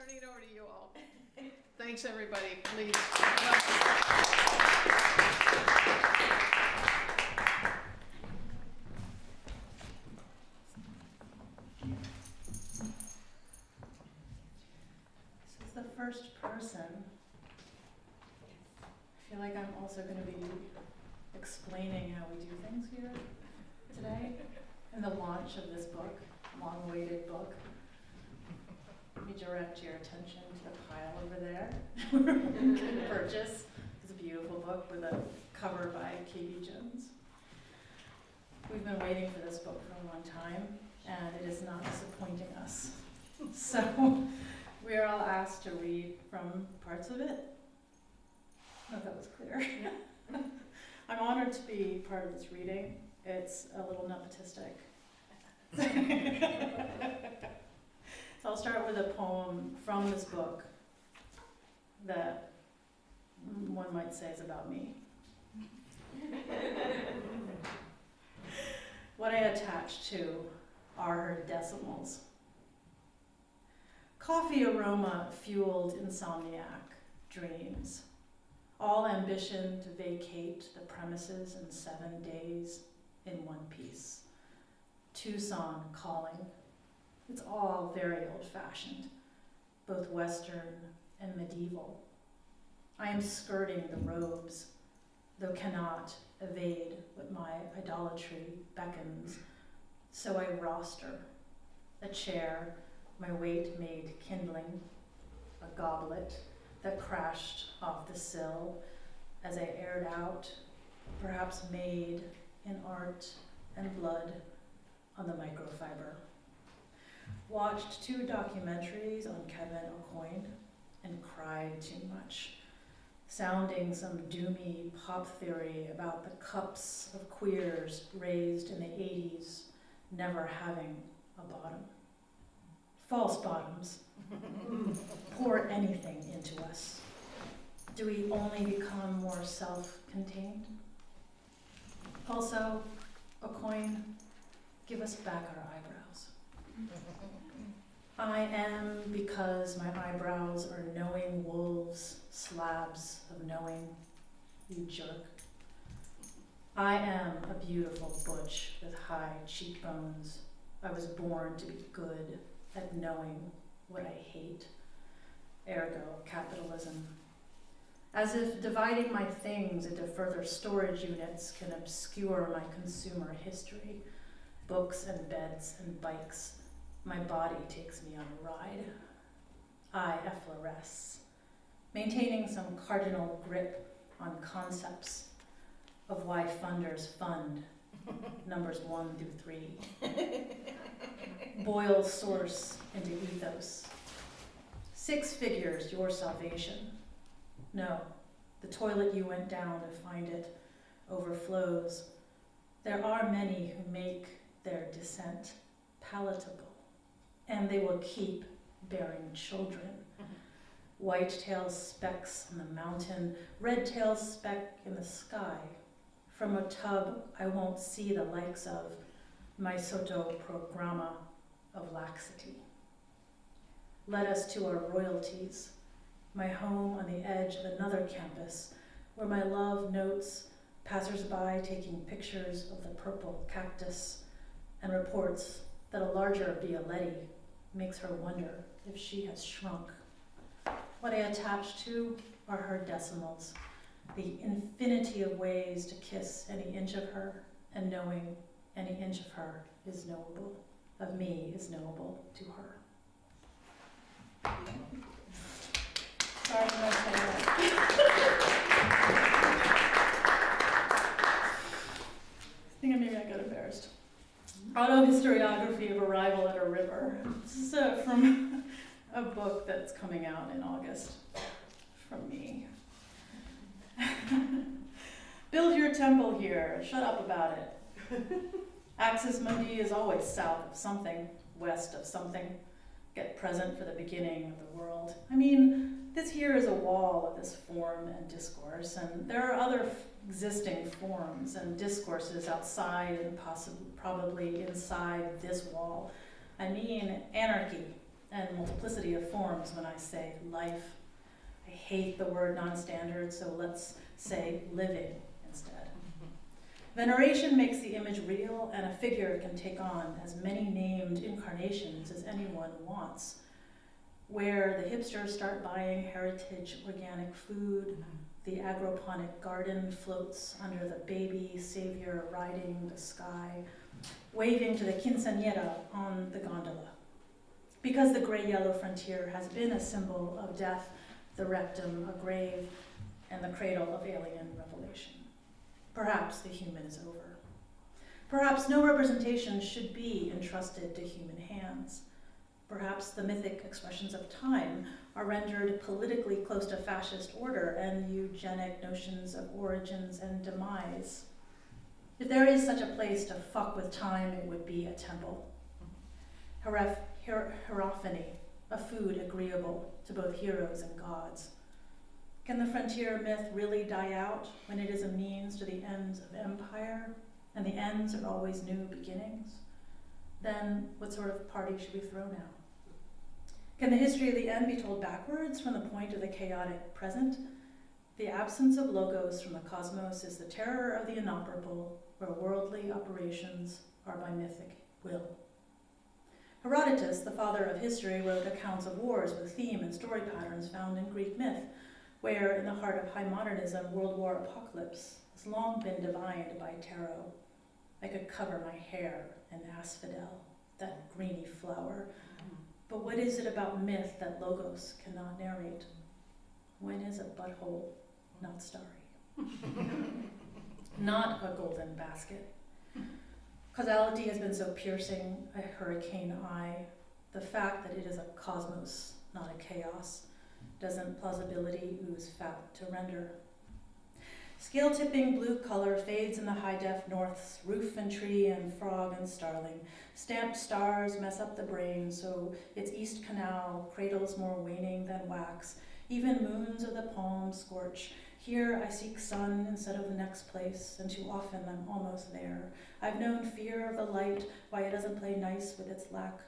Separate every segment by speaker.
Speaker 1: Turning it over to you all. Thanks, everybody. Please.
Speaker 2: This is the first person. I feel like I'm also going to be explaining how we do things here today in the launch of this book, long-awaited book. Let me direct your attention to the pile over there. You can purchase. It's a beautiful book with a cover by K.B. Jones. We've been waiting for this book for a long time, and it is not disappointing us. So we are all asked to read from parts of it. I hope that was clear. Yeah. I'm honored to be part of this reading. It's a little nepotistic. So I'll start with a poem from this book that one might say is about me. What I attach to are her decimals. Coffee aroma fueled insomniac dreams. All ambition to vacate the premises in 7 days in one piece. Tucson calling. It's all very old-fashioned, both Western and medieval. I am skirting the robes, though cannot evade what my idolatry beckons. So I roster a chair, my weight made kindling, a goblet that crashed off the sill as I aired out, perhaps made in art and blood on the microfiber. Watched 2 documentaries on Kevin Aucoin and cried too much, sounding some doomy pop theory about the cups of queers raised in the 80s never having a bottom. False bottoms. Pour anything into us. Do we only become more self-contained? Also, Aucoin, give us back our eyebrows. I am because my eyebrows are knowing wolves, slabs of knowing, you jerk. I am a beautiful butch with high cheekbones. I was born to be good at knowing what I hate, ergo capitalism. As if dividing my things into further storage units can obscure my consumer history, books and beds and bikes. My body takes me on a ride. I effloresce, maintaining some cardinal grip on concepts of why funders fund numbers 1 through 3. Boil source into ethos. 6 figures, your salvation. No, the toilet you went down to find it overflows. There are many who make their descent palatable, and they will keep bearing children. White-tailed specks on the mountain, red-tailed speck in the sky. From a tub I won't see the likes of, my sotto programma of laxity. Led us to our royalties, my home on the edge of another campus, where my love notes passersby taking pictures of the purple cactus and reports that a larger Violetti makes her wonder if she has shrunk. What I attach to are her decimals, the infinity of ways to kiss any inch of her, and knowing any inch of her is knowable, of me is knowable to her. Sorry for not saying that. I think maybe I got embarrassed. Autohistoriography of Arrival at a River. This is from a book that's coming out in August from me. Build your temple here. Shut up about it. Axis Mundi is always south of something, west of something. Get present for the beginning of the world. I mean, this here is a wall of this form and discourse, and there are other existing forms and discourses outside and probably inside this wall. I mean, anarchy and multiplicity of forms when I say life. I hate the word non-standard, so let's say living instead. Veneration makes the image real, and a figure can take on as many named incarnations as anyone wants. Where the hipsters start buying heritage organic food, the agroponic garden floats under the baby savior riding the sky, waving to the quinceañera on the gondola. Because the gray-yellow frontier has been a symbol of death, the rectum a grave, and the cradle of alien revelation. Perhaps the human is over. Perhaps no representation should be entrusted to human hands. Perhaps the mythic expressions of time are rendered politically close to fascist order and eugenic notions of origins and demise. If there is such a place to fuck with time, it would be a temple. Hierophany, a food agreeable to both heroes and gods. Can the frontier myth really die out when it is a means to the ends of empire, and the ends are always new beginnings? Then what sort of party should we throw now? Can the history of the end be told backwards from the point of the chaotic present? The absence of logos from the cosmos is the terror of the inoperable, where worldly operations are by mythic will. Herodotus, the father of history, wrote accounts of wars with theme and story patterns found in Greek myth, where, in the heart of high modernism, world war apocalypse has long been divined by tarot. I could cover my hair in asphodel, that greeny flower. But what is it about myth that logos cannot narrate? When is a butthole not starry? Not a golden basket. Causality has been so piercing, a hurricane eye. The fact that it is a cosmos, not a chaos, doesn't plausibility ooze fat to render. Scale-tipping blue color fades in the high-def north's roof and tree and frog and starling. Stamped stars mess up the brain, so its east canal cradles more waning than wax. Even moons of the palms scorch. Here I seek sun instead of the next place, and too often I'm almost there. I've known fear of the light, why it doesn't play nice with its lack.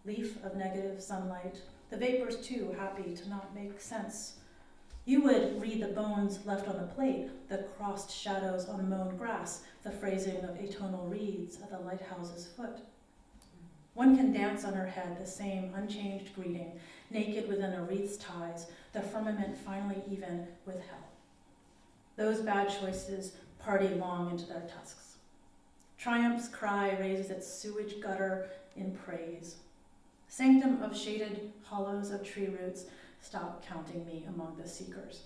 Speaker 2: Leaf of negative sunlight. The vapors too happy to not make sense. You would read the bones left on the plate, the crossed shadows on mown grass, the phrasing of atonal reeds at the lighthouse's foot. One can dance on her head the same unchanged greeting, naked within a wreath's ties, the firmament finally even with hell. Those bad choices party long into their tusks. Triumph's cry raises its sewage gutter in praise. Sanctum of shaded hollows of tree roots, stop counting me among the seekers.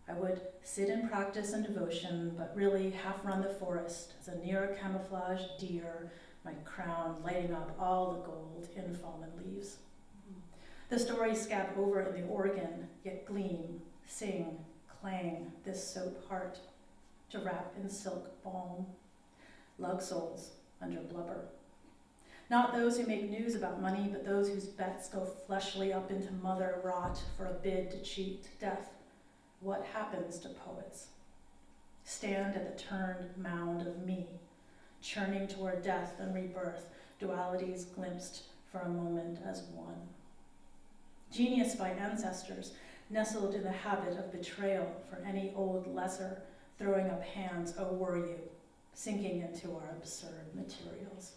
Speaker 2: I would sit in practice and devotion, but really half-run the forest as a near-camouflaged deer, my crown lighting up all the gold in fallen leaves. The stories scab over in the organ, yet gleam, sing, clang, this soap heart, to wrap in silk balm. Lug souls under blubber. Not those who make news about money, but those whose bets go fleshly up into mother rot for a bid to cheat death. What happens to poets? Stand at the turned mound of me, churning toward death and rebirth, dualities glimpsed for a moment as one. Genius by ancestors, nestled in the habit of betrayal for any old lesser, throwing up hands, oh were you, sinking into our absurd materials.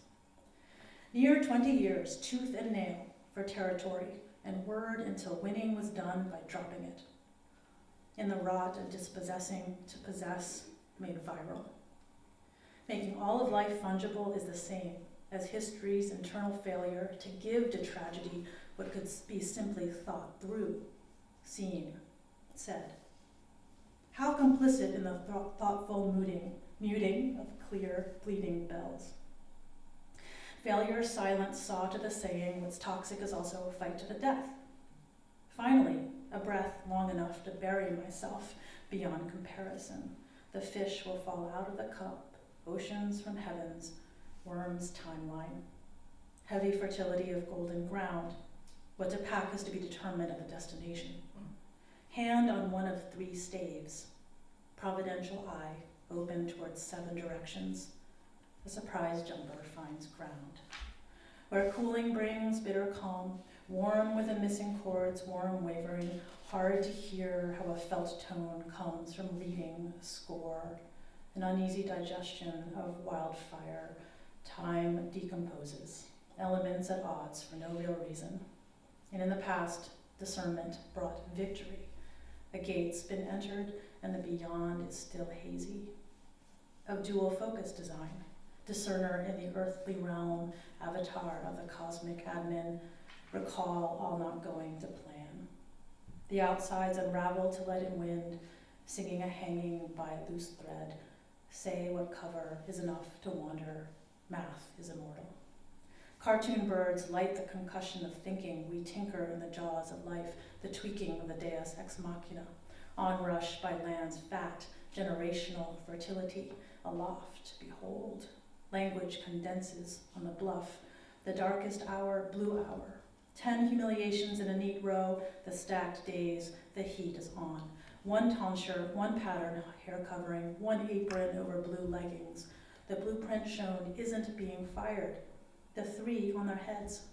Speaker 2: Near 20 years, tooth and nail, for territory, and word until winning was done by dropping it. In the rot of dispossessing to possess, made viral. Making all of life fungible is the same as history's internal failure to give to tragedy what could be simply thought through, seen, said. How complicit in the thoughtful muting of clear, bleeding bells. Failure's silence saw to the saying, what's toxic is also a fight to the death. Finally, a breath long enough to bury myself beyond comparison. The fish will fall out of the cup, oceans from heavens, worms timeline. Heavy fertility of golden ground. What to pack is to be determined at the destination. Hand on one of 3 staves. Providential eye, open towards 7 directions. The surprise jumper finds ground. Where cooling brings bitter calm, warm with the missing chords, warm wavering, hard to hear how a felt tone comes from reading a score, an uneasy digestion of wildfire. Time decomposes, elements at odds for no real reason. And in the past, discernment brought victory. A gate's been entered, and the beyond is still hazy. Of dual focus design, discerner in the earthly realm, avatar of the cosmic admin, recall all not going to plan. The outsides unravel to let in wind, singing a hanging by loose thread. Say what cover is enough to wander, math is immortal. Cartoon birds light the concussion of thinking, we tinker in the jaws of life, the tweaking of the deus ex machina, onrush by land's fat, generational fertility, aloft, behold. Language condenses on the bluff, the darkest hour, blue hour. 10 humiliations in a neat row, the stacked days, the heat is on. One tonsure, one pattern, hair covering, one apron over blue leggings. The blueprint shown isn't being fired. The 3 on their heads.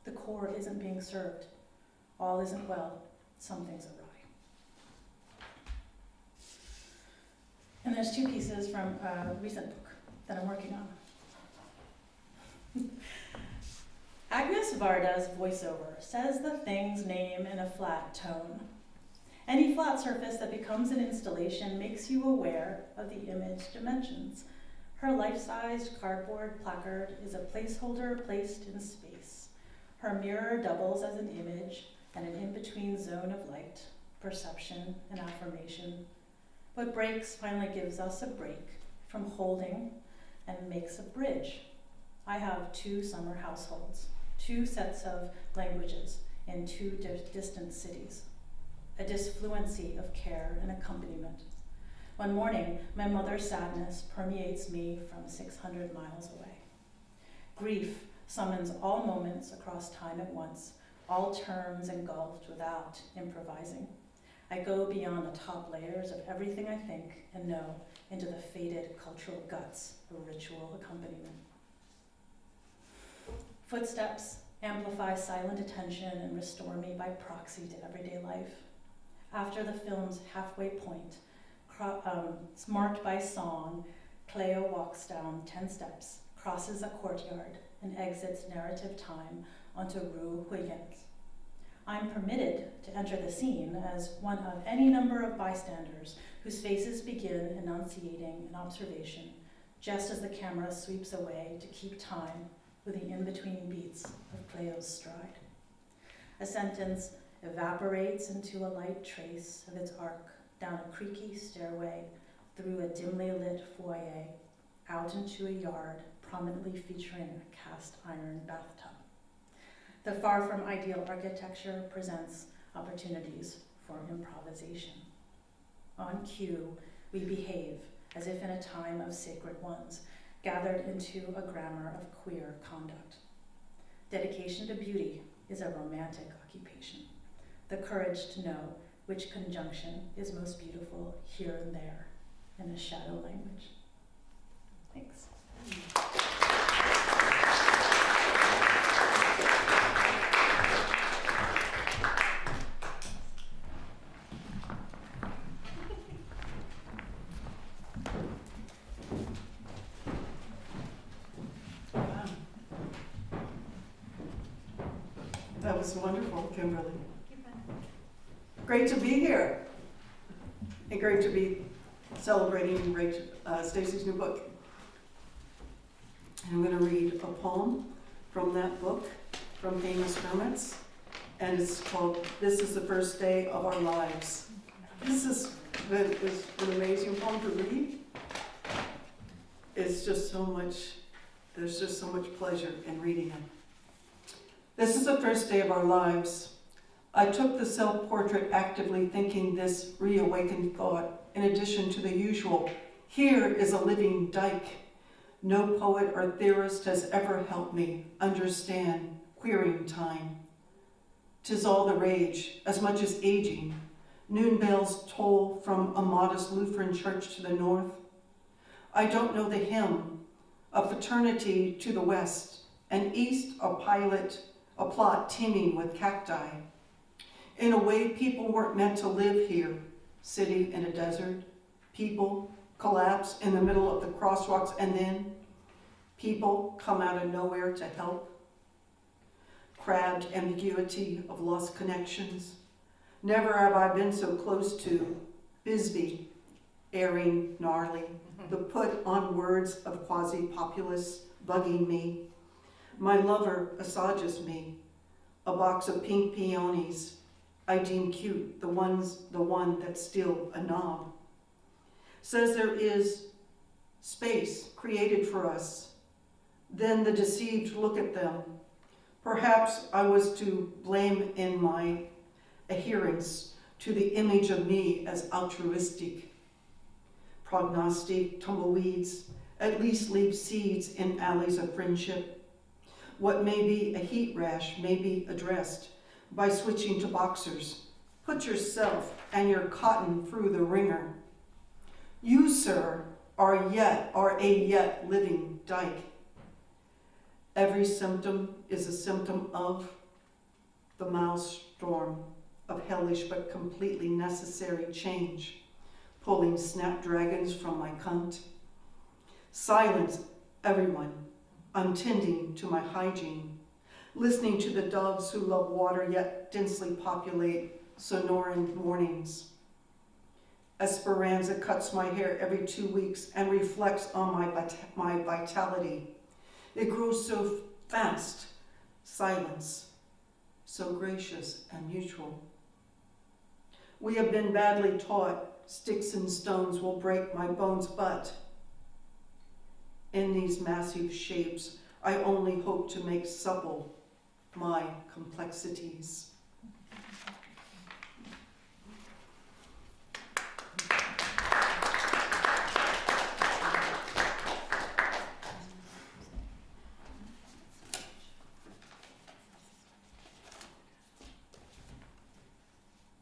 Speaker 2: The core isn't being served. All isn't well. Something's awry. And there's 2 pieces from a recent book that I'm working on. Agnes Varda's voiceover says the thing's name in a flat tone. Any flat surface that becomes an installation makes you aware of the image dimensions. Her life-sized cardboard placard is a placeholder placed in space. Her mirror doubles as an image and an in-between zone of light, perception and affirmation. What breaks finally gives us a break from holding and makes a bridge. I have 2 summer households, 2 sets of languages in 2 distant cities, a disfluency of care and accompaniment. One morning, my mother's sadness permeates me from 600 miles away. Grief summons all moments across time at once, all terms engulfed without improvising. I go beyond the top layers of everything I think and know into the faded cultural guts of ritual accompaniment. Footsteps amplify silent attention and restore me by proxy to everyday life. After the film's halfway point, marked by song, Cleo walks down 10 steps, crosses a courtyard, and exits narrative time onto Rue Huygens. I'm permitted to enter the scene as one of any number of bystanders whose faces begin enunciating an observation, just as the camera sweeps away to keep time with the in-between beats of Cleo's stride. A sentence evaporates into a light trace of its arc down a creaky stairway, through a dimly lit foyer, out into a yard prominently featuring a cast iron bathtub. The far from ideal architecture presents opportunities for improvisation. On cue, we behave as if in a time of sacred ones, gathered into a grammar of queer conduct. Dedication to beauty is a romantic occupation. The courage to know which conjunction is most beautiful here and there in a shadow language. Thanks.
Speaker 3: Wow. That was wonderful, Kimberly. Great to be here, and great to be celebrating Stacy's new book. And I'm going to read a poem from that book, from Famous Hermits, and it's called "This is the First Day of Our Lives." This is an amazing poem to read. It's just so much, there's just so much pleasure in reading it. This is the first day of our lives. I took the self-portrait actively thinking this reawakened thought, in addition to the usual, here is a living dike. No poet or theorist has ever helped me understand queering time. 'Tis all the rage, as much as aging. Noon bells toll from a modest Lutheran church to the north. I don't know the hymn, a fraternity to the west, and east a pilot a plot teeming with cacti. In a way, people weren't meant to live here. City in a desert, people collapse in the middle of the crosswalks, and then people come out of nowhere to help. Crabbed ambiguity of lost connections. Never have I been so close to Bisbee, airing gnarly, the put on words of quasi-populace bugging me. My lover assages me, a box of pink peonies I deem cute, the one that's still a knob. Says there is space created for us. Then the deceived look at them. Perhaps I was to blame in my adherence to the image of me as altruistic. Prognostic tumbleweeds at least leave seeds in alleys of friendship. What may be a heat rash may be addressed by switching to boxers. Put yourself and your cotton through the ringer. You, sir, are a yet living dike. Every symptom is a symptom of the maelstrom of hellish but completely necessary change, pulling snapdragons from my cunt. Silence, everyone. I'm tending to my hygiene, listening to the doves who love water yet densely populate Sonoran mornings. Esperanza cuts my hair every 2 weeks and reflects on my vitality. It grows so fast. Silence, so gracious and mutual. We have been badly taught sticks and stones will break my bones, but in these massive shapes, I only hope to make supple my complexities.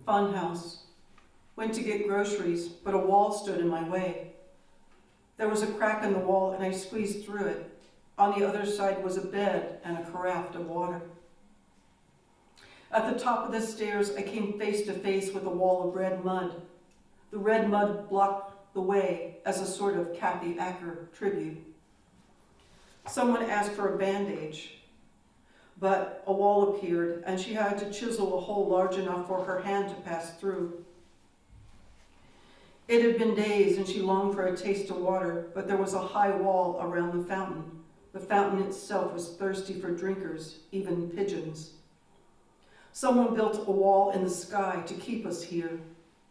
Speaker 3: Funhouse. Went to get groceries, but a wall stood in my way. There was a crack in the wall and I squeezed through it. On the other side was a bed and a carafe of water. At the top of the stairs, I came face to face with a wall of red mud. The red mud blocked the way as a sort of Kathy Acker tribute. Someone asked for a bandage, but a wall appeared and she had to chisel a hole large enough for her hand to pass through. It had been days and she longed for a taste of water, but there was a high wall around the fountain. The fountain itself was thirsty for drinkers, even pigeons. Someone built a wall in the sky to keep us here.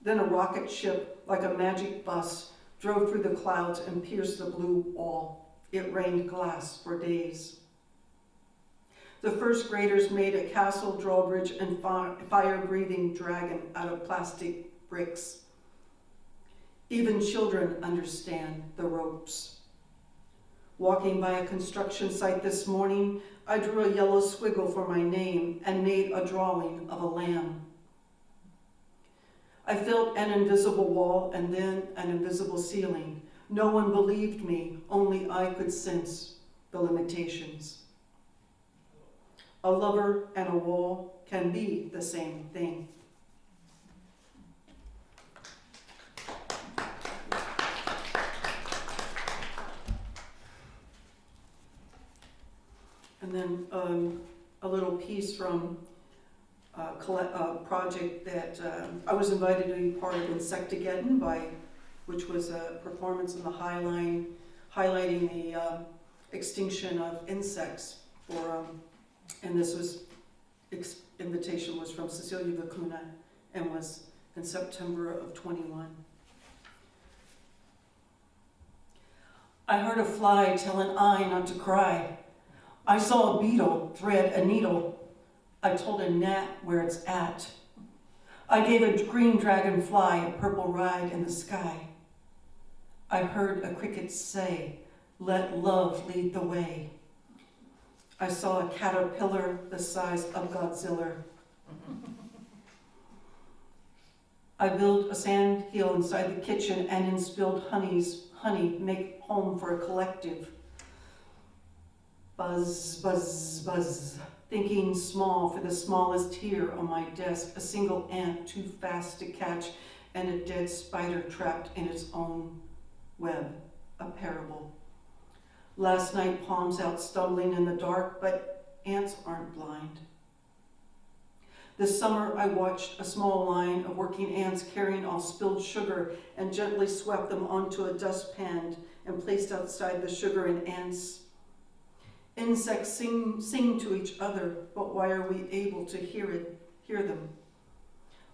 Speaker 3: Then a rocket ship, like a magic bus, drove through the clouds and pierced the blue wall. It rained glass for days. The first graders made a castle drawbridge and fire-breathing dragon out of plastic bricks. Even children understand the ropes. Walking by a construction site this morning, I drew a yellow squiggle for my name and made a drawing of a lamb. I felt an invisible wall and then an invisible ceiling. No one believed me, only I could sense the limitations. A lover and a wall can be the same thing. And then a little piece from a project that I was invited to be part of, Insectageddon, which was a performance in the High Line, highlighting the extinction of insects. And this was, invitation was from Cecilia Vicuna and was in September of 21. I heard a fly tell an eye not to cry. I saw a beetle thread a needle. I told a gnat where it's at. I gave a green dragonfly a purple ride in the sky. I heard a cricket say, "Let love lead the way." I saw a caterpillar the size of Godzilla. I built a sand hill inside the kitchen and in spilled honey make home for a collective. Buzz, buzz, buzz. thinking small for the smallest here on my desk, a single ant too fast to catch, and a dead spider trapped in its own web, a parable. Last night, palms out stumbling in the dark, but ants aren't blind. This summer, I watched a small line of working ants carrying off spilled sugar and gently swept them onto a dustpan and placed outside the sugar and ants. Insects sing to each other, but why are we able to hear them?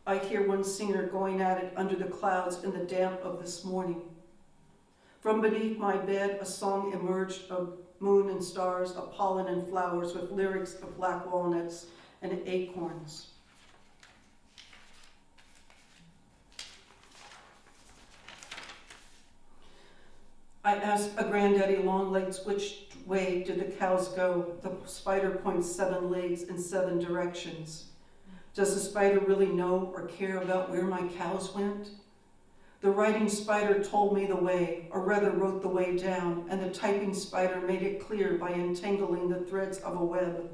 Speaker 3: I hear one singer going at it under the clouds in the damp of this morning. From beneath my bed, a song emerged of moon and stars, of pollen and flowers, with lyrics of black walnuts and acorns. I asked a granddaddy longlegs, which way did the cows go? The spider points 7 legs in 7 directions. Does the spider really know or care about where my cows went? The writing spider told me the way, or rather wrote the way down, and the typing spider made it clear by entangling the threads of a web.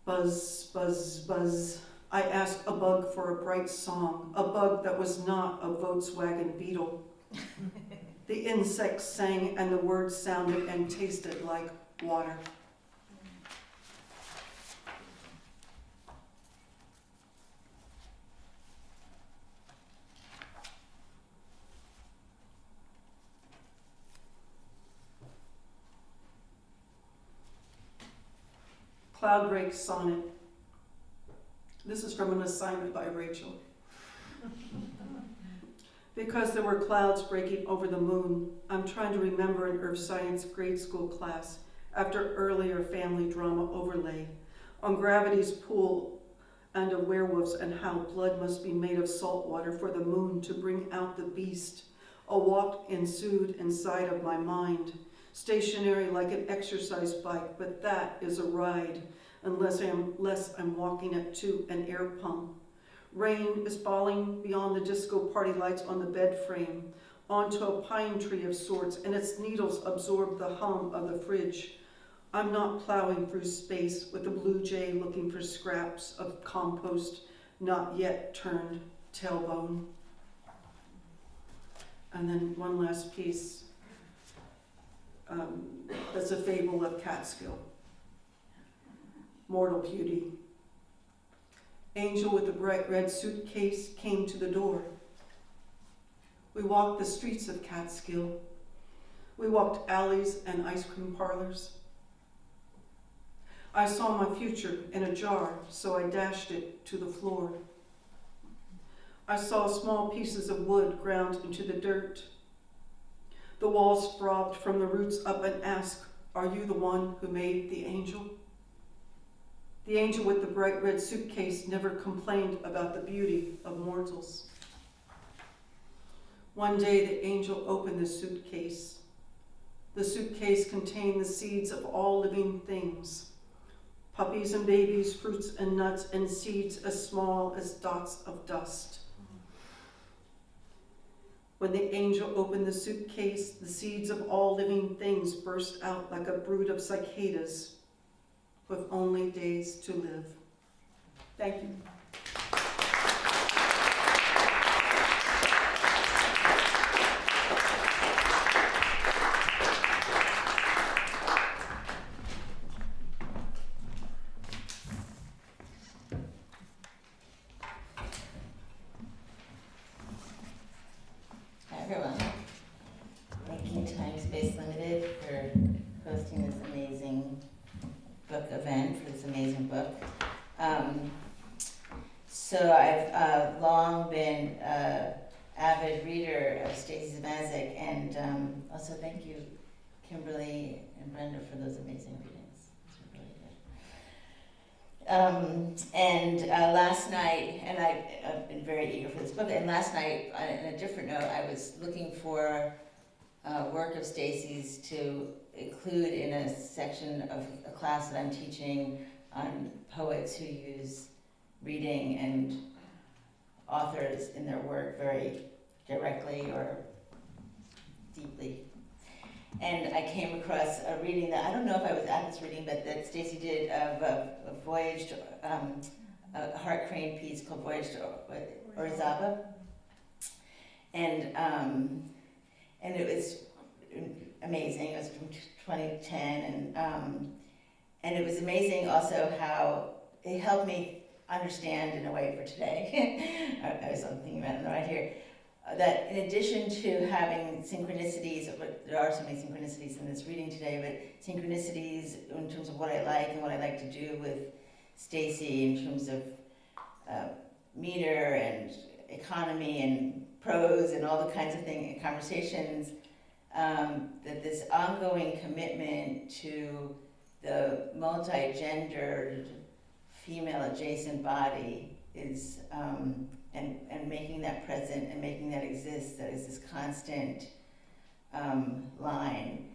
Speaker 3: Buzz, buzz, buzz. I asked a bug for a bright song, a bug that was not a Volkswagen Beetle. The insects sang and the words sounded and tasted like water. Cloudbreak Sonnet. This is from an assignment by Rachel. Because there were clouds breaking over the moon, I'm trying to remember an earth science grade school class after earlier family drama overlay on gravity's pull and of werewolves and how blood must be made of salt water for the moon to bring out the beast. A walk ensued inside of my mind, stationary like an exercise bike, but that is a ride, unless I'm walking it to an air pump. Rain is falling beyond the disco party lights on the bed frame, onto a pine tree of sorts, and its needles absorb the hum of the fridge. I'm not plowing through space with a blue jay looking for scraps of compost not yet turned tailbone. And then one last piece. That's a fable of Catskill. Mortal beauty. Angel with the bright red suitcase came to the door. We walked the streets of Catskill. We walked alleys and ice cream parlors. I saw my future in a jar, so I dashed it to the floor. I saw small pieces of wood ground into the dirt. The walls throbbed from the roots up and asked, "Are you the one who made the angel?" The angel with the bright red suitcase never complained about the beauty of mortals. One day the angel opened the suitcase. The suitcase contained the seeds of all living things. Puppies and babies, fruits and nuts, and seeds as small as dots of dust. When the angel opened the suitcase, the seeds of all living things burst out like a brood of cicadas with only days to live. Thank you.
Speaker 4: Hi everyone. Thank you Time Space Limited for hosting this amazing book event, for this amazing book. So I've long been an avid reader of Stacy Szymaszek, and also thank you Kimberly and Brenda for those amazing readings. Those were really good. Last night, and I've been very eager for this book, and last night, on a different note, I was looking for work of Stacy's to include in a section of a class that I'm teaching on poets who use reading and authors in their work very directly or deeply. And I came across a reading that, I don't know if I was at this reading, but that Stacy did of a voyage to, a Hart Crane piece called Voyage to Orizaba. And it was amazing. It was from 2010, and it was amazing also how it helped me understand in a way for today. I was thinking about it right here. That in addition to having synchronicities, but there are so many synchronicities in this reading today, but synchronicities in terms of what I like and what I like to do with Stacy in terms of meter and economy and prose and all the kinds of things and conversations, that this ongoing commitment to the multi-gendered female adjacent body is and making that present and making that exist, that is this constant line.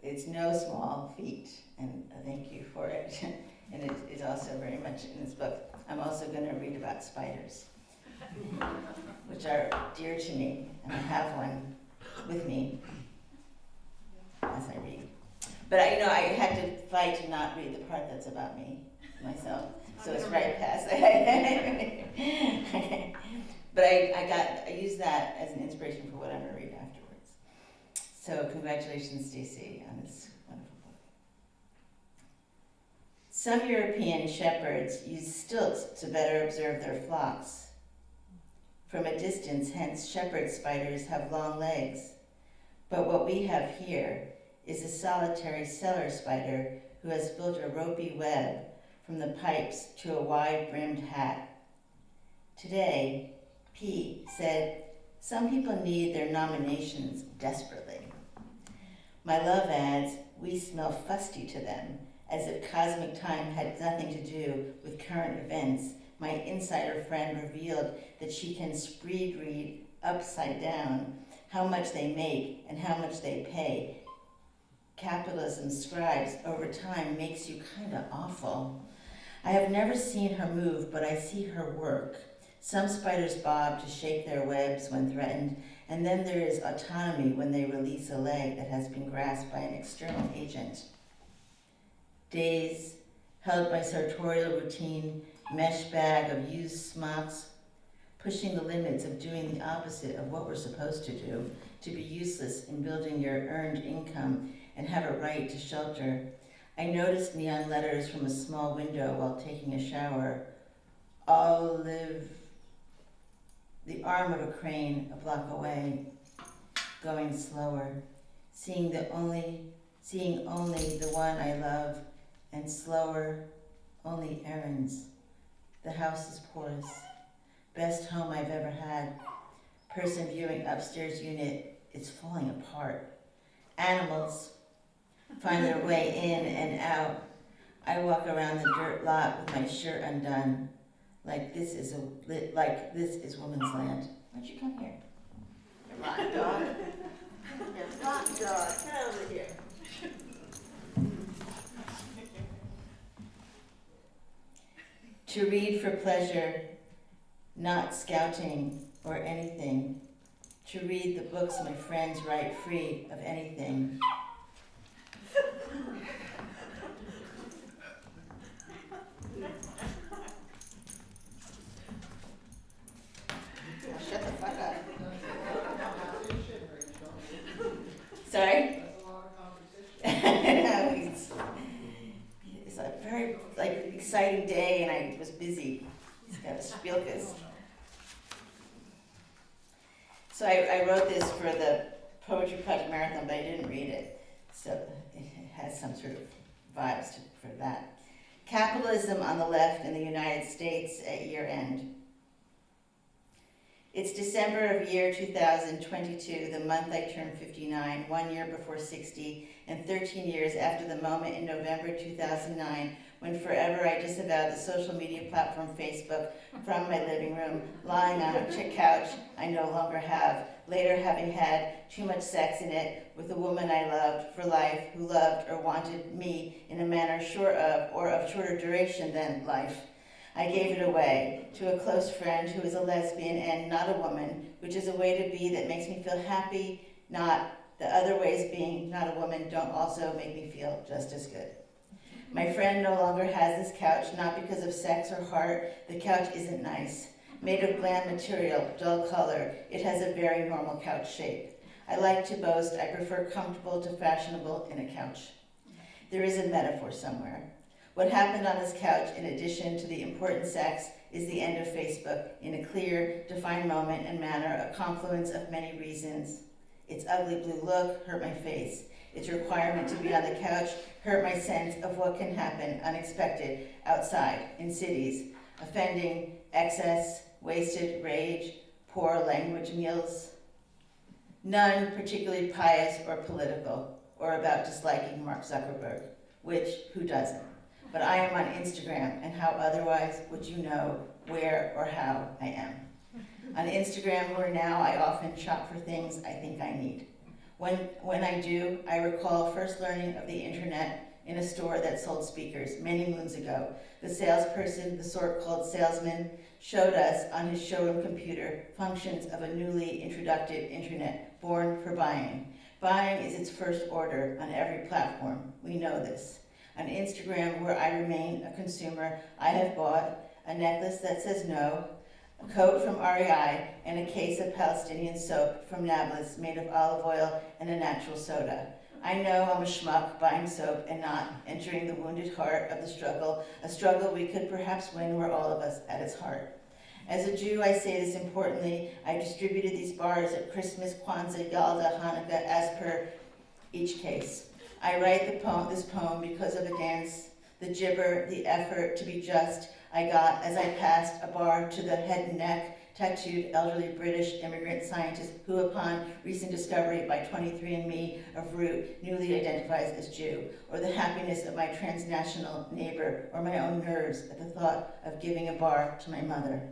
Speaker 4: It's no small feat, and thank you for it. And it is also very much in this book. I'm also going to read about spiders, which are dear to me, and I have one with me as I read. But I had to fight to not read the part that's about me, myself. So it's right past. But I use that as an inspiration for what I'm going to read afterwards. So congratulations, Stacy, on this wonderful book. Some European shepherds use stilts to better observe their flocks. From a distance, hence, shepherd spiders have long legs. But what we have here is a solitary cellar spider who has built a ropey web from the pipes to a wide-brimmed hat. Today, P said, some people need their nominations desperately. My love adds, we smell fusty to them, as if cosmic time had nothing to do with current events. My insider friend revealed that she can speed read upside down how much they make and how much they pay. Capitalism scribes over time makes you kinda awful. I have never seen her move, but I see her work. Some spiders bob to shake their webs when threatened, and then there is autonomy when they release a leg that has been grasped by an external agent. Days, held by sartorial routine, mesh bag of used smocks, pushing the limits of doing the opposite of what we're supposed to do, to be useless in building your earned income and have a right to shelter. I noticed neon letters from a small window while taking a shower. Olive, the arm of a crane a block away, going slower, seeing only the one I love, and slower, only errands. The house is porous, best home I've ever had. Person viewing upstairs unit, it's falling apart. Animals find their way in and out. I walk around the dirt lot with my shirt undone, like this is woman's land. Why don't you come here? You're rotten dog. You're rotten dog. Get over here. To read for pleasure, not scouting or anything. To read the books my friends write free of anything. Shut the fuck up. Sorry? It's a very exciting day, and I was busy. It's got a spielkas. So I wrote this for the Poetry Project Marathon, but I didn't read it. So it has some sort of vibes for that. Capitalism on the left in the United States at year end. It's December of year 2022, the month I turned 59, 1 year before 60, and 13 years after the moment in November 2009 when forever I disavowed the social media platform Facebook from my living room, lying on a couch I no longer have, later having had too much sex in it with a woman I loved for life, who loved or wanted me in a manner short of or of shorter duration than life. I gave it away to a close friend who is a lesbian and not a woman, which is a way to be that makes me feel happy, not The other ways being not a woman don't also make me feel just as good. My friend no longer has this couch, not because of sex or heart. The couch isn't nice. Made of bland material, dull color, it has a very normal couch shape. I like to boast I prefer comfortable to fashionable in a couch. There is a metaphor somewhere. What happened on this couch, in addition to the important sex, is the end of Facebook in a clear, defined moment and manner, a confluence of many reasons. Its ugly blue look hurt my face. Its requirement to be on the couch hurt my sense of what can happen unexpected outside in cities, offending, excess, wasted rage, poor language meals. None particularly pious or political, or about disliking Mark Zuckerberg, which, who doesn't? But I am on Instagram, and how otherwise would you know where or how I am? On Instagram, where now I often shop for things I think I need. When I do, I recall first learning of the internet in a store that sold speakers many moons ago. The salesperson, the sort called salesman, showed us on his showroom computer functions of a newly introduced internet born for buying. Buying is its first order on every platform. We know this. On Instagram, where I remain a consumer, I have bought a necklace that says no, a coat from REI, and a case of Palestinian soap from Nablus made of olive oil and a natural soda. I know I'm a schmuck buying soap and not entering the wounded heart of the struggle, a struggle we could perhaps win were all of us at its heart. As a Jew, I say this importantly, I distributed these bars at Christmas, Kwanzaa, Yalda, Hanukkah, as per each case. I write this poem because of a dance, the gibber, the effort to be just I got as I passed a bar to the head and neck tattooed elderly British immigrant scientist who, upon recent discovery by 23andMe of root, newly identifies as Jew, or the happiness of my transnational neighbor, or my own nerves at the thought of giving a bar to my mother.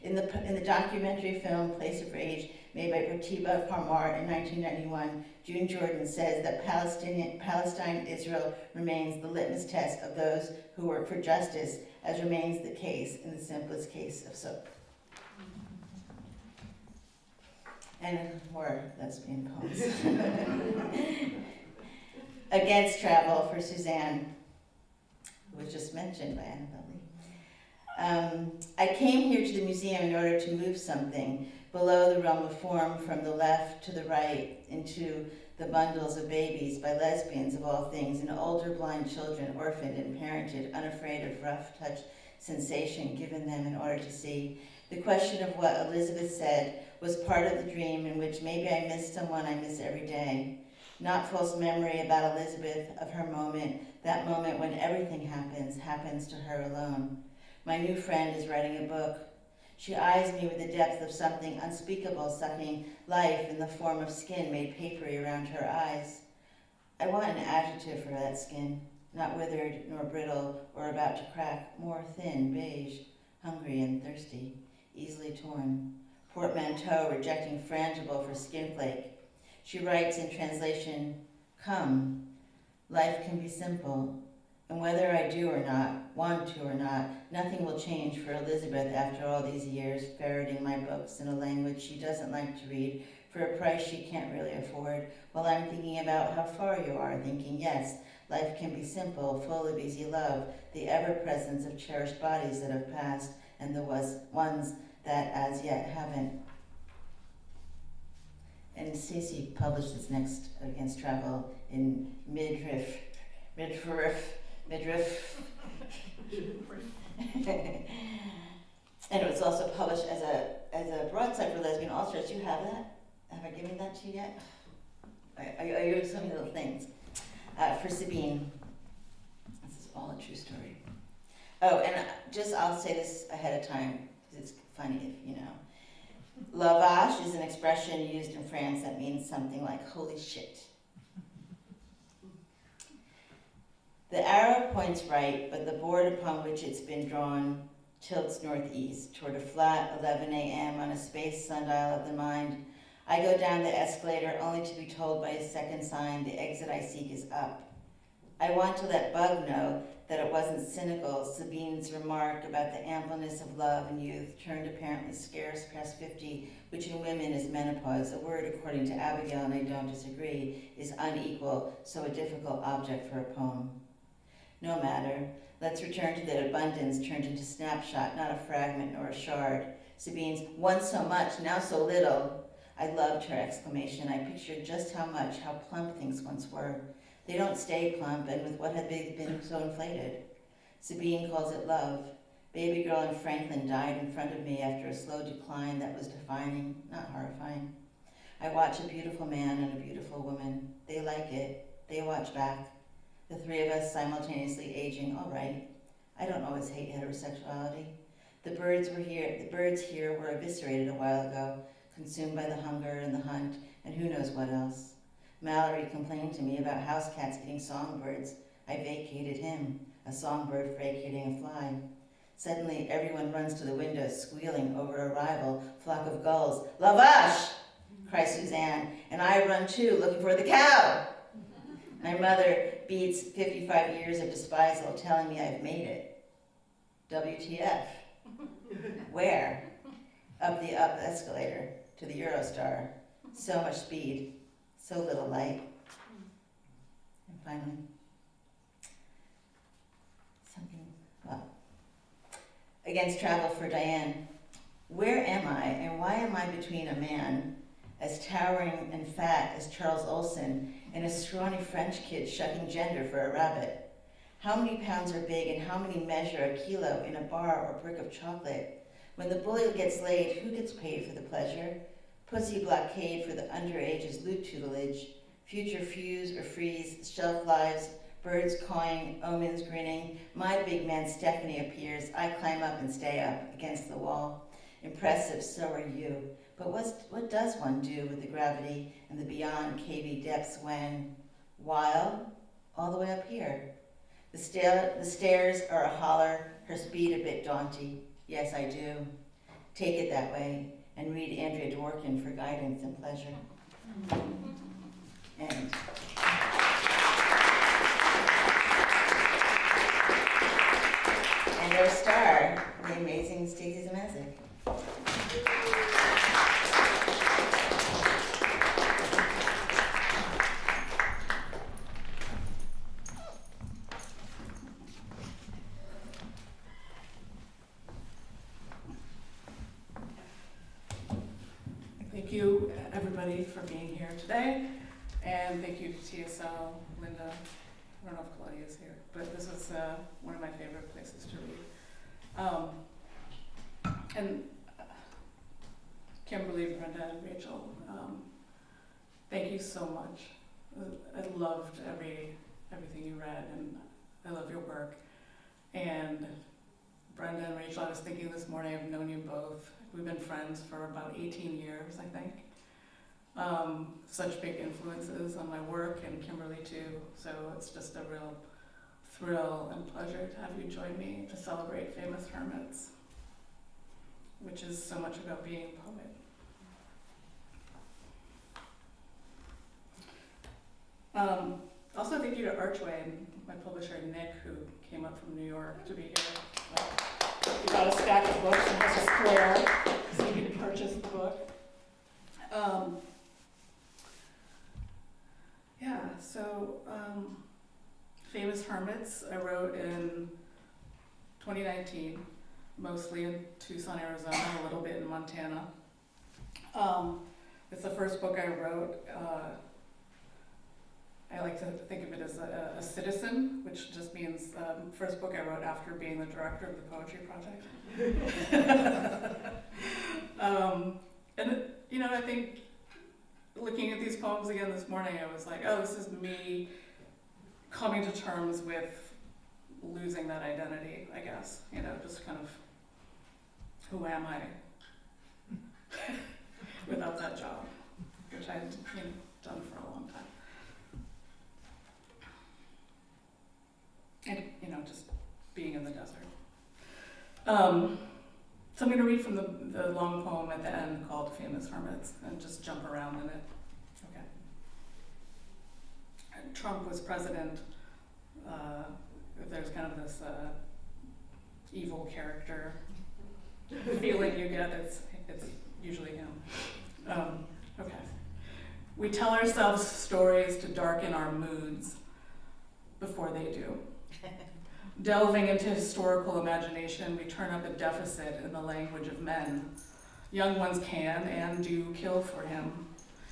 Speaker 4: In the documentary film Place of Rage, made by Pratibha Parmar in 1991, June Jordan says that Palestine-Israel remains the litmus test of those who work for justice, as remains the case in the simplest case of soap. And more lesbian poems. Against Travel for Suzanne, who was just mentioned by Annabelle Lee. I came here to the museum in order to move something below the realm of form from the left to the right into the bundles of babies by lesbians of all things, and older blind children, orphaned and parented, unafraid of rough touch sensation given them in order to see. The question of what Elizabeth said was part of the dream in which maybe I missed someone I miss every day. Not false memory about Elizabeth, of her moment, that moment when everything happens to her alone. My new friend is writing a book. She eyes me with the depth of something unspeakable, sucking life in the form of skin made papery around her eyes. I want an adjective for that skin, not withered nor brittle or about to crack, more thin, beige, hungry and thirsty, easily torn. Portmanteau rejecting frangible for skinflake. She writes in translation, "Come, life can be simple, and whether I do or not, want to or not, nothing will change for Elizabeth after all these years ferreting my books in a language she doesn't like to read for a price she can't really afford, while I'm thinking about how far you are, thinking, yes, life can be simple, full of easy love, the ever-presence of cherished bodies that have passed, and the ones that as yet haven't." And Stacy published this next Against Travel in midriff. And it was also published as a broadside for lesbian authors. Do you have that? Have I given that to you yet? Are you so many little things? For Sabine. This is all a true story. Oh, and I'll say this ahead of time, because it's funny if you know. La vache is an expression used in France that means something like holy shit. The arrow points right, but the board upon which it's been drawn tilts northeast toward a flat 11 a.m. on a space sundial of the mind. I go down the escalator only to be told by a second sign the exit I seek is up. I want to let Bug know that it wasn't cynical, Sabine's remark about the ampleness of love in youth turned apparently scarce past 50, which in women is menopause. A word, according to Abigail, and I don't disagree, is unequal, so a difficult object for a poem. No matter. Let's return to that abundance turned into snapshot, not a fragment nor a shard. Sabine's once so much, now so little. I loved her exclamation. I pictured just how plump things once were. They don't stay plump, and with what had they been so inflated? Sabine calls it love. Baby girl and Franklin died in front of me after a slow decline that was defining, not horrifying. I watch a beautiful man and a beautiful woman. They like it. They watch back. The three of us simultaneously aging, all right. I don't always hate heterosexuality. The birds here were eviscerated a while ago, consumed by the hunger and the hunt, and who knows what else. Mallory complained to me about house cats eating songbirds. I vacated him, a songbird vacating a fly. Suddenly, everyone runs to the windows, squealing over a rival flock of gulls. "La vache!" cries Suzanne, and I run too, looking for the cow. My mother beats 55 years of despisal, telling me I've made it. WTF? Where? Up the escalator to the Eurostar. So much speed, so little light. And finally, against travel for Diane. Where am I, and why am I between a man as towering and fat as Charles Olson and a scrawny French kid shucking gender for a rabbit? How many pounds are big and how many measure a kilo in a bar or brick of chocolate? When the bully gets laid, who gets paid for the pleasure? Pussy blockade for the underage's loot tutelage, future fuse or freeze, shelf lives, birds cawing, omens grinning. My big man Stephanie appears. I climb up and stay up against the wall. Impressive, so are you. But what does one do with the gravity and the beyond KB depths when, while, all the way up here? The stairs are a holler, her speed a bit daunting. Yes, I do. Take it that way and read Andrea Dworkin for guidance and pleasure. And our star, the amazing Stacy Szymaszek.
Speaker 5: Thank you, everybody, for being here today, and thank you to TSL, Linda. I don't know if Claudia's here, but this is one of my favorite places to read. And Kimberly, Brenda, and Rachel, thank you so much. I loved everything you read, and I love your work. And Brenda and Rachel, I was thinking this morning, I've known you both. We've been friends for about 18 years, I think. Such big influences on my work, and Kimberly too. So it's just a real thrill and pleasure to have you join me to celebrate Famous Hermits, which is so much about being a poet. Also thank you to Archway and my publisher Nick, who came up from New York to be here. He got a stack of books and has a square so you can purchase the book. Famous Hermits I wrote in 2019, mostly in Tucson, Arizona, a little bit in Montana. It's the first book I wrote. I like to think of it as a citizen, which just means first book I wrote after being the director of the Poetry Project. And you know, I think looking at these poems again this morning, I was like, oh, this is me coming to terms with losing that identity, I guess. You know, just kind of, who am I without that job, which I'd done for a long time. And, just being in the desert. So I'm going to read from the long poem at the end called Famous Hermits and just jump around in it. Okay. Trump was president. if there's kind of this evil character feeling you get, it's usually him. Okay. We tell ourselves stories to darken our moods before they do. Delving into historical imagination, we turn up a deficit in the language of men. Young ones can and do kill for him,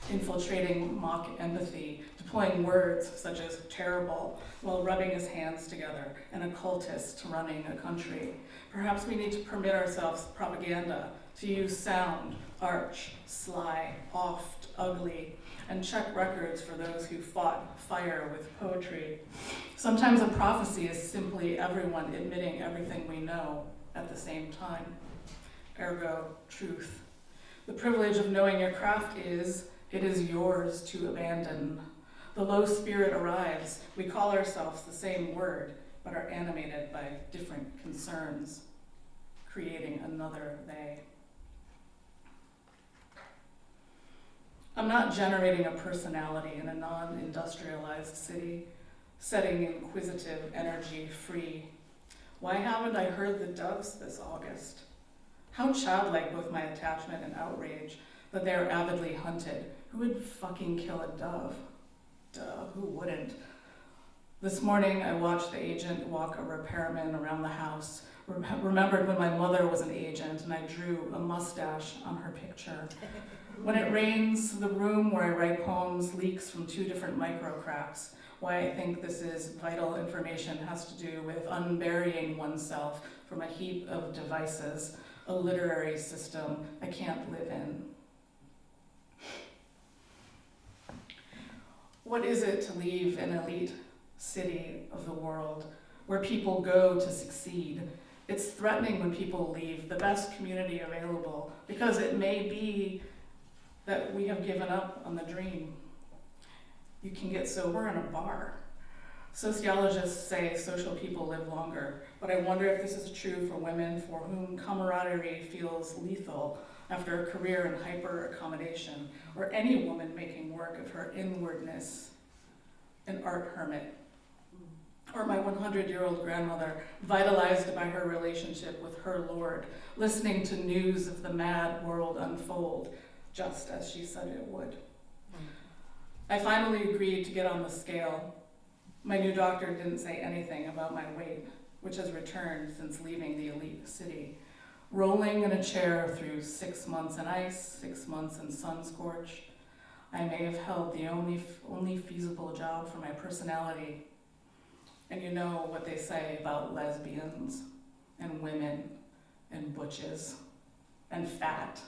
Speaker 5: infiltrating mock empathy, deploying words such as terrible while rubbing his hands together, an occultist running a country. Perhaps we need to permit ourselves propaganda, to use sound, arch, sly, oft, ugly, and check records for those who fought fire with poetry. Sometimes a prophecy is simply everyone admitting everything we know at the same time. Ergo, truth. The privilege of knowing your craft is, it is yours to abandon. The low spirit arrives. We call ourselves the same word, but are animated by different concerns, creating another they. I'm not generating a personality in a non-industrialized city, setting inquisitive energy free. Why haven't I heard the doves this August? How childlike both my attachment and outrage that they are avidly hunted. Who would fucking kill a dove? Duh, who wouldn't? This morning I watched the agent walk a repairman around the house, remembered when my mother was an agent and I drew a mustache on her picture. When it rains, the room where I write poems leaks from 2 different micro cracks. Why I think this is vital information has to do with unburying oneself from a heap of devices, a literary system I can't live in. What is it to leave an elite city of the world where people go to succeed? It's threatening when people leave the best community available because it may be that we have given up on the dream. You can get sober in a bar. Sociologists say social people live longer, but I wonder if this is true for women for whom camaraderie feels lethal after a career in hyper-accommodation, or any woman making work of her inwardness, an art hermit. Or my 100-year-old grandmother, vitalized by her relationship with her Lord, listening to news of the mad world unfold, just as she said it would. I finally agreed to get on the scale. My new doctor didn't say anything about my weight, which has returned since leaving the elite city. Rolling in a chair through 6 months in ice, 6 months in sun scorch, I may have held the only feasible job for my personality. And you know what they say about lesbians and women and butches and fat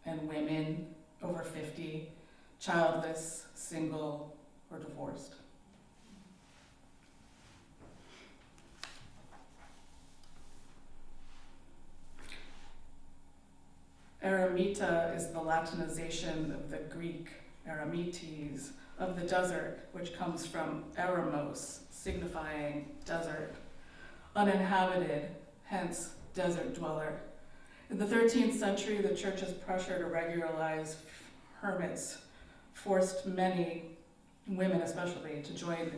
Speaker 5: and women over 50, childless, single, or divorced. Eremita is the Latinization of the Greek eremites, of the desert, which comes from eremos, signifying desert, uninhabited, hence desert dweller. In the 13th century, the church's pressure to regularize hermits forced many, women especially, to join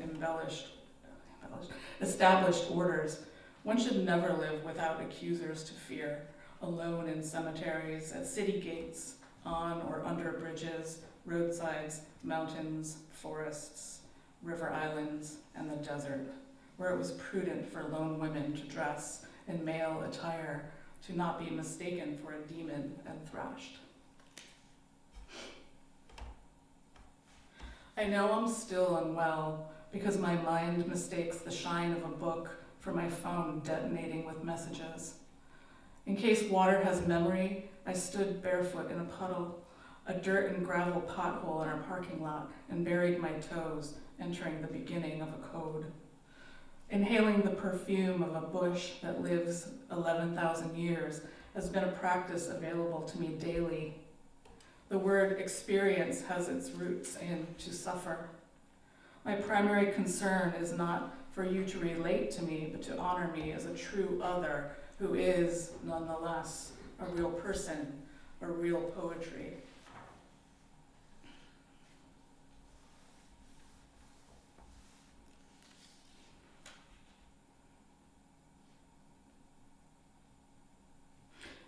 Speaker 5: established orders. One should never live without accusers to fear, alone in cemeteries, at city gates, on or under bridges, roadsides, mountains, forests, river islands, and the desert, where it was prudent for lone women to dress in male attire, to not be mistaken for a demon and thrashed. I know I'm still unwell because my mind mistakes the shine of a book for my phone detonating with messages. In case water has memory, I stood barefoot in a puddle, a dirt and gravel pothole in our parking lot, and buried my toes, entering the beginning of a code. Inhaling the perfume of a bush that lives 11,000 years has been a practice available to me daily. The word experience has its roots in to suffer. My primary concern is not for you to relate to me, but to honor me as a true other who is, nonetheless, a real person, a real poetry.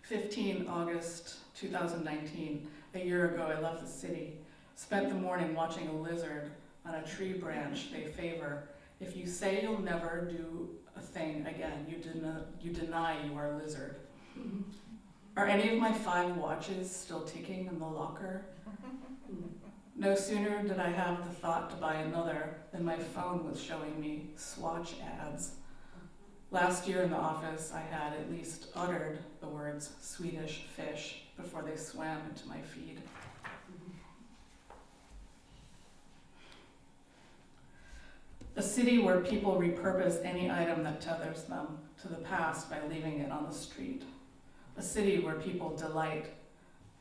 Speaker 5: 15 August 2019, a year ago I left the city, spent the morning watching a lizard on a tree branch they favor. If you say you'll never do a thing again, you deny you are a lizard. Are any of my 5 watches still ticking in the locker? No sooner did I have the thought to buy another than my phone was showing me Swatch ads. Last year in the office, I had at least uttered the words Swedish fish before they swam into my feed. A city where people repurpose any item that tethers them to the past by leaving it on the street. A city where people delight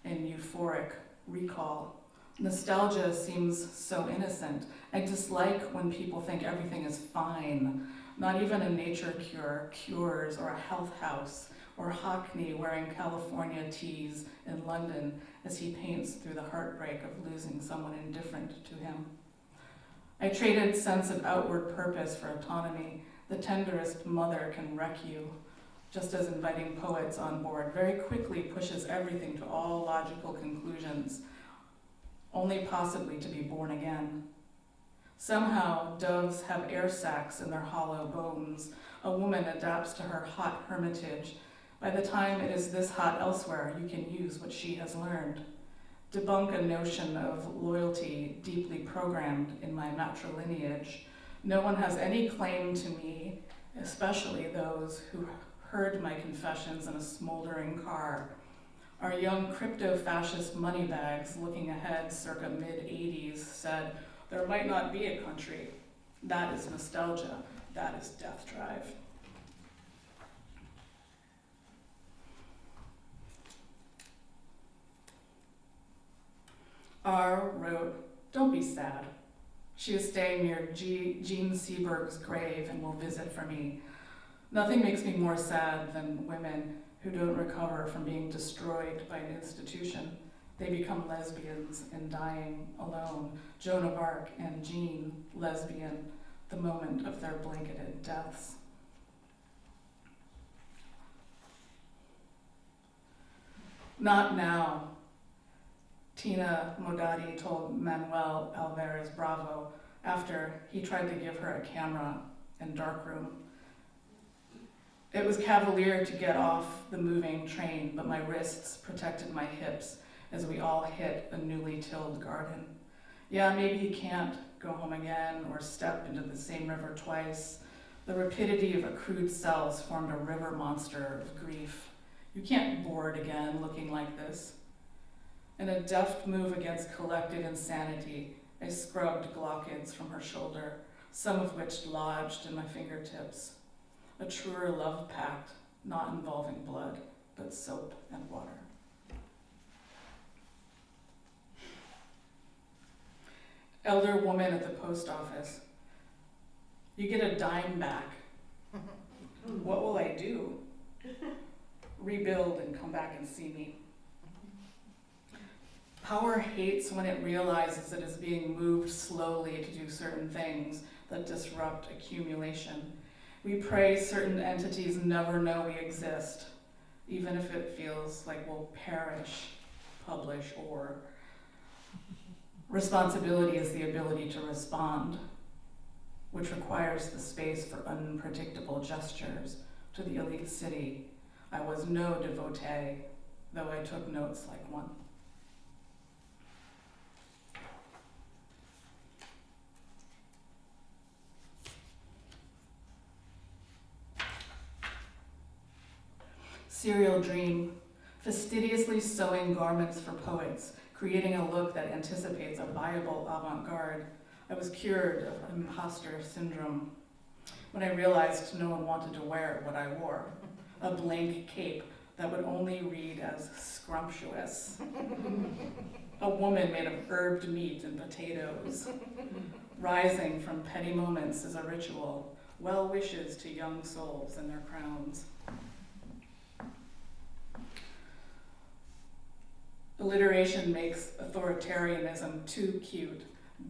Speaker 5: in euphoric recall. Nostalgia seems so innocent. I dislike when people think everything is fine. Not even a nature cure cures, or a health house, or Hockney wearing California tees in London as he paints through the heartbreak of losing someone indifferent to him. I traded sense of outward purpose for autonomy. The tenderest mother can wreck you, just as inviting poets on board very quickly pushes everything to all logical conclusions, only possibly to be born again. Somehow, doves have air sacs in their hollow bones. A woman adapts to her hot hermitage. By the time it is this hot elsewhere, you can use what she has learned. Debunk a notion of loyalty deeply programmed in my matrilineage. No one has any claim to me, especially those who heard my confessions in a smoldering car. Our young crypto-fascist moneybags looking ahead circa mid-80s said, there might not be a country. That is nostalgia. That is death drive. R wrote, don't be sad. She is staying near Jean Seberg's grave and will visit for me. Nothing makes me more sad than women who don't recover from being destroyed by an institution. They become lesbians and dying alone. Joan of Arc and Jean, lesbian, the moment of their blanketed deaths. Not now. Tina Modotti told Manuel Alvarez Bravo after he tried to give her a camera in darkroom. It was cavalier to get off the moving train, but my wrists protected my hips as we all hit a newly tilled garden. Yeah, maybe you can't go home again or step into the same river twice. The rapidity of accrued cells formed a river monster of grief. You can't board again looking like this. In a deft move against collected insanity, I scrubbed glochids from her shoulder, some of which lodged in my fingertips. A truer love pact, not involving blood, but soap and water. Elder woman at the post office. You get a dime back. What will I do? Rebuild and come back and see me. Power hates when it realizes it is being moved slowly to do certain things that disrupt accumulation. We pray certain entities never know we exist, even if it feels like we'll perish, publish, or. Responsibility is the ability to respond, which requires the space for unpredictable gestures. To the elite city, I was no devotee, though I took notes like one. Serial dream, fastidiously sewing garments for poets, creating a look that anticipates a viable avant-garde. I was cured of imposter syndrome when I realized no one wanted to wear what I wore, a blank cape that would only read as scrumptious. A woman made of herbed meat and potatoes. Rising from petty moments is a ritual, well wishes to young souls and their crowns. Alliteration makes authoritarianism too cute.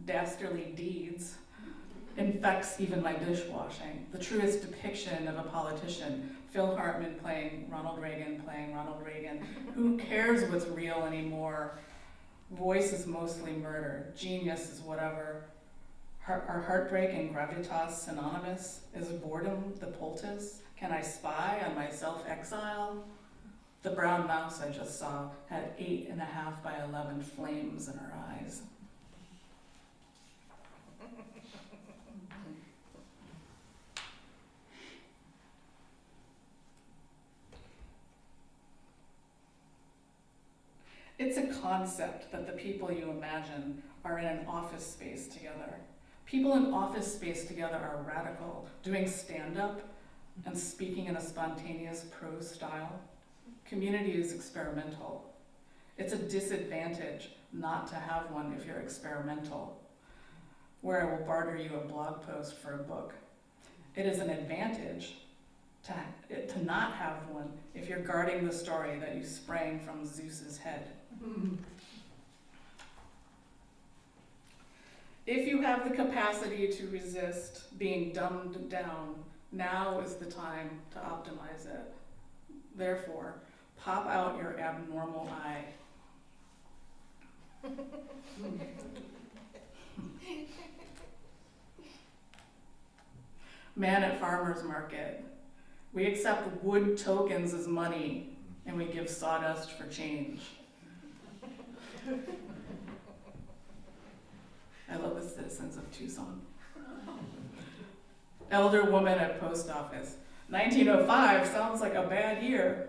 Speaker 5: Dastardly deeds infects even my dishwashing. The truest depiction of a politician Phil Hartman playing Ronald Reagan. Who cares what's real anymore? Voice is mostly murder. Genius is whatever. Are heartbreak and gravitas synonymous? Is boredom the poultice? Can I spy on my self-exile? The brown mouse I just saw had 8.5 by 11 flames in her eyes. It's a concept that the people you imagine are in an office space together. People in office space together are radical, doing stand-up and speaking in a spontaneous prose style. Community is experimental. It's a disadvantage not to have one if you're experimental, where I will barter you a blog post for a book. It is an advantage to not have one if you're guarding the story that you sprang from Zeus's head. If you have the capacity to resist being dumbed down, now is the time to optimize it. Therefore, pop out your abnormal eye. Man at farmer's market. We accept wood tokens as money, and we give sawdust for change. I love the citizens of Tucson. Elder woman at post office. 1905 sounds like a bad year.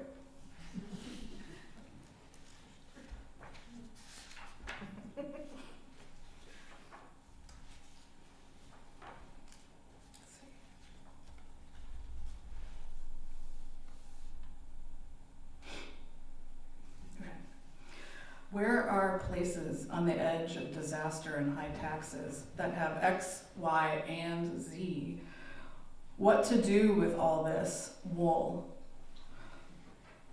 Speaker 5: Where are places on the edge of disaster and high taxes that have X, Y, and Z? What to do with all this wool?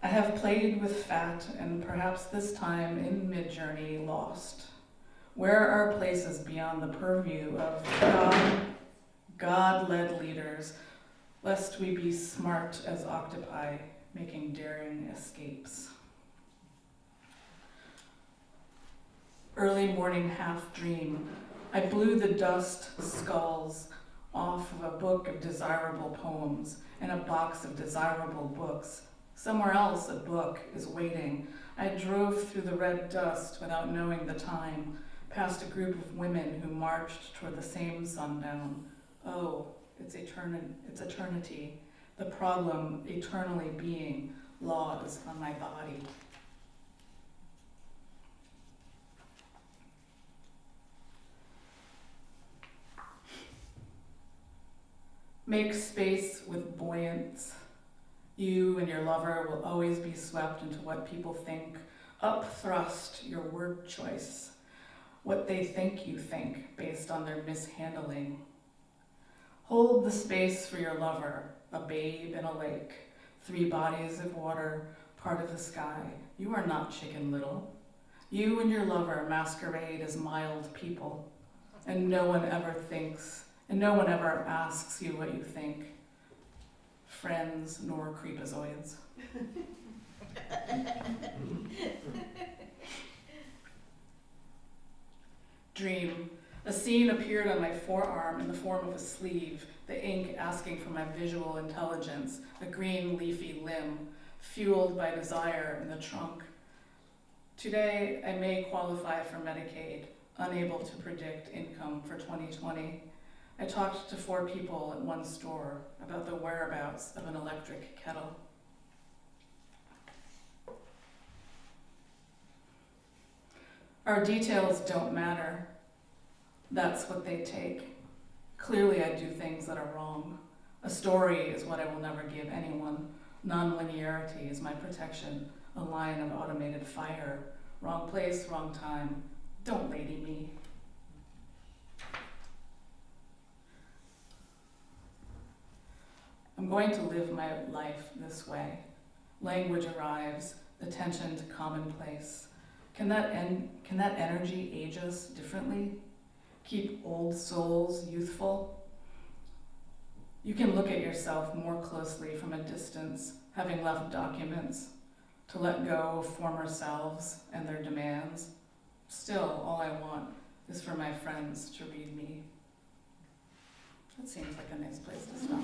Speaker 5: I have played with fat and perhaps this time in mid-journey lost. Where are places beyond the purview of God-led leaders, lest we be smart as octopi making daring escapes? Early morning half dream, I blew the dust skulls off of a book of desirable poems and a box of desirable books. Somewhere else a book is waiting. I drove through the red dust without knowing the time, past a group of women who marched toward the same sundown. Oh, it's eternity. The problem eternally being laws on my body. Make space with buoyance. You and your lover will always be swept into what people think. Up-thrust your word choice. What they think you think based on their mishandling. Hold the space for your lover, a babe in a lake, 3 bodies of water, part of the sky. You are not Chicken Little. You and your lover masquerade as mild people, and no one ever asks you what you think. Friends nor creepazoids. Dream. A scene appeared on my forearm in the form of a sleeve, the ink asking for my visual intelligence, a green leafy limb, fueled by desire in the trunk. Today, I may qualify for Medicaid, unable to predict income for 2020. I talked to 4 people at one store about the whereabouts of an electric kettle. Our details don't matter. That's what they take. Clearly I do things that are wrong. A story is what I will never give anyone. Non-linearity is my protection, a line of automated fire. Wrong place, wrong time. Don't lady me. I'm going to live my life this way. Language arrives, attention to commonplace. Can that energy age us differently? Keep old souls youthful? You can look at yourself more closely from a distance, having left documents, to let go of former selves and their demands. Still, all I want is for my friends to read me. That seems like a nice place to stop.